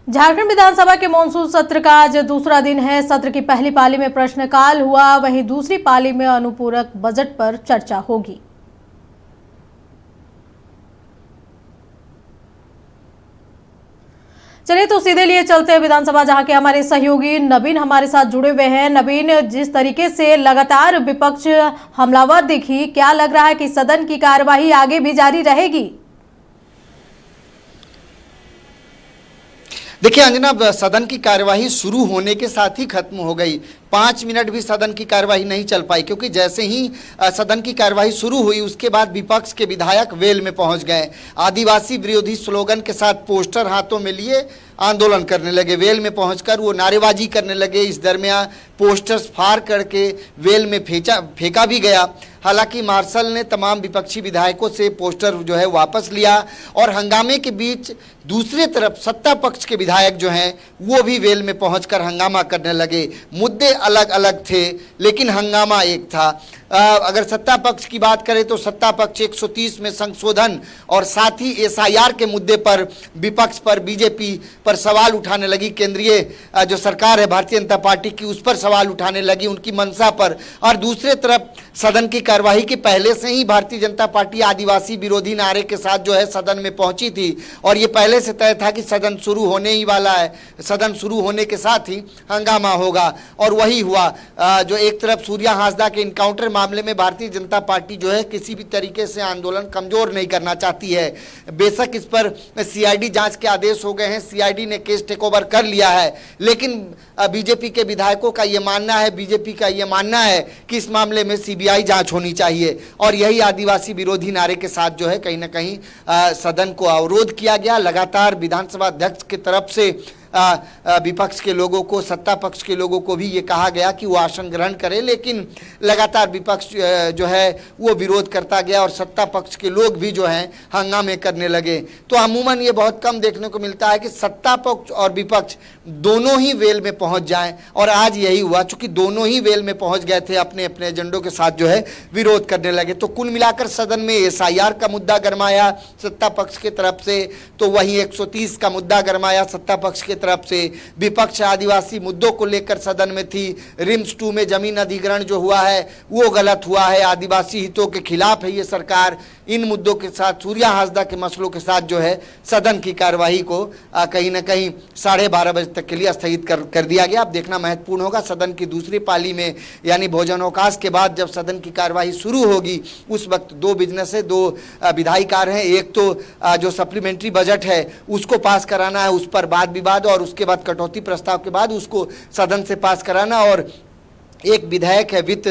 झारखंड विधानसभा के मॉनसून सत्र का आज दूसरा दिन है। सत्र की पहली पाली में प्रश्नकाल हुआ, वहीं दूसरी पाली में अनुपूरक बजट पर चर्चा होगी। चलिए तो सीधे लिए चलते हैं विधानसभा, जहां के हमारे सहयोगी नवीन हमारे साथ जुड़े हुए हैं। नवीन, जिस तरीके से लगातार विपक्ष हमलावर दिखी, क्या लग रहा है कि सदन की कार्यवाही आगे भी जारी रहेगी? देखिए अंजना, सदन की कार्यवाही शुरू होने के साथ ही खत्म हो गई। 5 मिनट भी सदन की कार्यवाही नहीं चल पाई, क्योंकि जैसे ही सदन की कार्यवाही शुरू हुई उसके बाद विपक्ष के विधायक वेल में पहुंच गए। आदिवासी विरोधी स्लोगन के साथ पोस्टर हाथों में लिए आंदोलन करने लगे। वेल में पहुंचकर वो नारेबाजी करने लगे। इस दरमियान पोस्टर्स फाड़ करके वेल में फेंका भी गया। हालांकि मार्शल ने तमाम विपक्षी विधायकों से पोस्टर जो है वापस लिया और हंगामे के बीच दूसरी तरफ सत्ता पक्ष के विधायक जो हैं वो भी वेल में पहुंचकर हंगामा करने लगे। मुद्दे अलग अलग थे लेकिन हंगामा एक था। अगर सत्ता पक्ष की बात करें तो सत्ता पक्ष 130 में संशोधन और साथ ही एसआईआर के मुद्दे पर विपक्ष पर, बीजेपी पर सवाल उठाने लगी। केंद्रीय जो सरकार है भारतीय जनता पार्टी की, उस पर सवाल उठाने लगी, उनकी मंशा पर। और दूसरे तरफ सदन की कार्यवाही के पहले से ही भारतीय जनता पार्टी आदिवासी विरोधी नारे के साथ जो है सदन में पहुंची थी और ये पहले से तय था कि सदन शुरू होने ही वाला है। सदन शुरू होने के साथ ही हंगामा होगा और वही हुआ। जो एक तरफ सूर्या हांसदा के इनकाउंटर मामले में भारतीय जनता पार्टी जो है किसी भी तरीके से आंदोलन कमजोर नहीं करना चाहती है। बेशक इस पर सीआईडी जांच के आदेश हो गए हैं, सीआईडी ने केस टेक ओवर कर लिया है, लेकिन बीजेपी के विधायकों का ये मानना है, बीजेपी का ये मानना है कि इस मामले में सीबीआई जांच होनी चाहिए। और यही आदिवासी विरोधी नारे के साथ जो है कहीं ना कहीं सदन को अवरोध किया गया। लगातार विधानसभा अध्यक्ष की तरफ से विपक्ष के लोगों को, सत्ता पक्ष के लोगों को भी ये कहा गया कि वो आसन ग्रहण करें, लेकिन लगातार विपक्ष जो है वो विरोध करता गया और सत्ता पक्ष के लोग भी जो हैं हंगामे करने लगे। तो अमूमन ये बहुत कम देखने को मिलता है कि सत्ता पक्ष और विपक्ष दोनों ही वेल में पहुंच जाएं, और आज यही हुआ। चूंकि दोनों ही वेल में पहुंच गए थे, अपने अपने एजेंडों के साथ जो है विरोध करने लगे। तो कुल मिलाकर सदन में एसआईआर का मुद्दा गरमाया सत्ता पक्ष की तरफ से, तो वहीं 130 का मुद्दा गरमाया सत्ता पक्ष के तरफ से। विपक्ष आदिवासी मुद्दों को लेकर सदन में थी। रिम्स 2 में जमीन अधिग्रहण जो हुआ है वो गलत हुआ है, आदिवासी हितों के खिलाफ है ये सरकार। इन मुद्दों के साथ, सूर्या हांसदा के मसलों के साथ जो है सदन की कार्यवाही को कहीं ना कहीं 12:30 बजे तक के लिए स्थगित कर दिया गया। अब देखना महत्वपूर्ण होगा सदन की दूसरी पाली में, यानी भोजनावकाश के बाद जब सदन की कार्यवाही शुरू होगी उस वक्त 2 बिजनेस है, 2 विधायी कार्य हैं। एक तो जो सप्लीमेंट्री बजट है उसको पास कराना है, उस पर वाद विवाद, और उसके बाद कटौती प्रस्ताव के बाद उसको सदन से पास कराना, और एक विधेयक है वित्त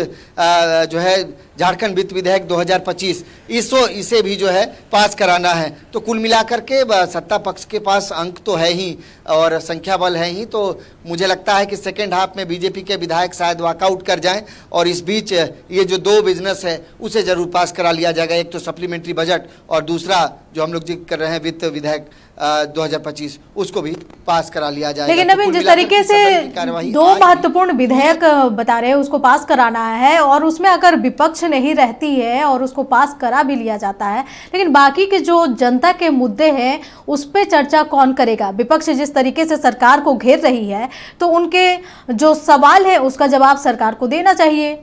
जो है झारखंड वित्त विधेयक 2025, इसे भी जो है पास कराना है। तो कुल मिलाकर के सत्ता पक्ष के पास अंक तो है ही और संख्या बल है ही। तो मुझे लगता है कि सेकेंड हाफ में बीजेपी के विधायक शायद वॉकआउट कर जाएं और इस बीच ये जो 2 बिजनेस है उसे जरूर पास करा लिया जाएगा। एक तो सप्लीमेंट्री बजट और दूसरा जो हम लोग जिक्र कर रहे हैं वित्त विधेयक 2025, उसको भी पास करा लिया जाएगा। लेकिन नवीन, जिस तरीके से 2 महत्वपूर्ण विधेयक बता रहे हैं उसको पास कराना है, और उसमें अगर विपक्ष नहीं रहती है और उसको पास करा भी लिया जाता है, लेकिन बाकी के जो जनता के मुद्दे हैं उस पर चर्चा कौन करेगा? विपक्ष जिस तरीके से सरकार को घेर रही है तो उनके जो सवाल है उसका जवाब सरकार को देना चाहिए।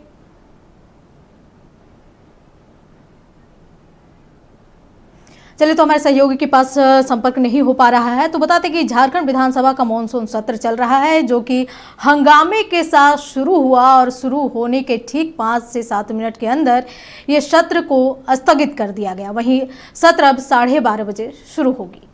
चलिए तो हमारे सहयोगी के पास संपर्क नहीं हो पा रहा है, तो बताते कि झारखंड विधानसभा का मॉनसून सत्र चल रहा है जो कि हंगामे के साथ शुरू हुआ और शुरू होने के ठीक 5 से 7 मिनट के अंदर ये सत्र को स्थगित कर दिया गया। वहीं सत्र अब 12:30 बजे शुरू होगी।